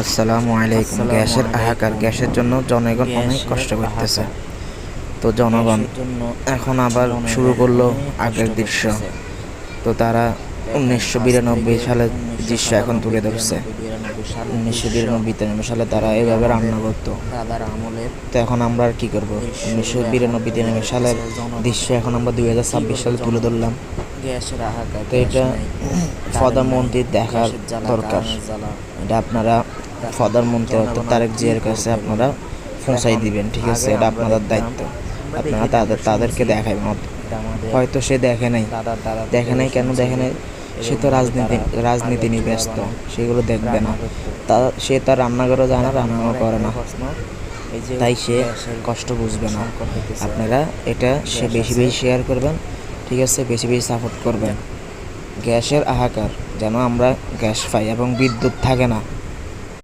আসসালামু আলাইকুম। গ্যাসের হাহাকার, গ্যাসের জন্য জনগণ অনেক কষ্ট করতেছে। তো জনগণ এখন আবার শুরু করলো আগের দৃশ্য। তো তারা 1992 সালের দৃশ্য এখন তুলে ধরছে। 1992-93 সালে তারা এভাবে রান্না করতো। তো এখন আমরা আর কি করবো? 1992-93 সালের দৃশ্য এখন আমরা 2026 সালে তুলে ধরলাম। তো এটা প্রধানমন্ত্রীর দেখার দরকার। এটা আপনারা প্রধানমন্ত্রী অর্থাৎ তারেক জিয়ার কাছে আপনারা পৌঁছাই দিবেন, ঠিক আছে? এটা আপনাদের দায়িত্ব। আপনারা তাদেরকে দেখাবেন। হয়তো সে দেখে নাই কেন দেখে নাই? সে তো রাজনীতি নিয়ে ব্যস্ত, সেগুলো দেখবে না। সে তার রান্নাঘরে যায় না, রান্নাও করে না, তাই সে কষ্ট বুঝবে না। আপনারা এটা বেশি বেশি শেয়ার করবেন, ঠিক আছে? বেশি বেশি সাপোর্ট করবেন। গ্যাসের হাহাকার যেন আমরা গ্যাস পাই এবং বিদ্যুৎ থাকে না।